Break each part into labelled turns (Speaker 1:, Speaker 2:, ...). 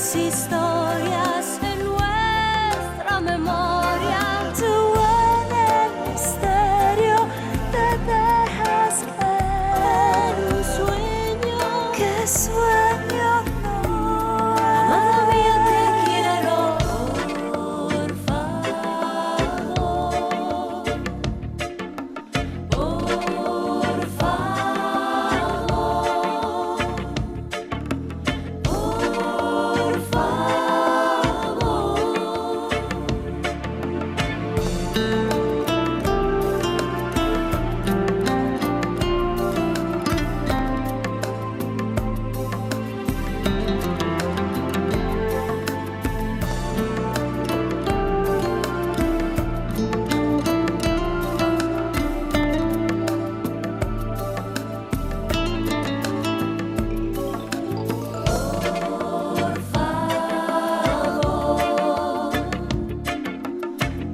Speaker 1: las historias en nuestra memoria. Tú en el misterio te dejas caer en un sueño. ¿Qué sueño no? Amada mía, te quiero, por favor. Por favor. Por favor.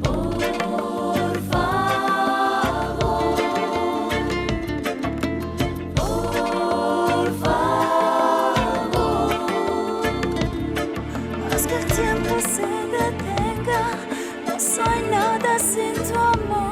Speaker 1: Por favor, por favor, por favor. Haz que el tiempo se detenga, no soy nada sin tu amor.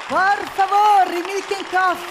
Speaker 2: Por favor, Milk and Coffee.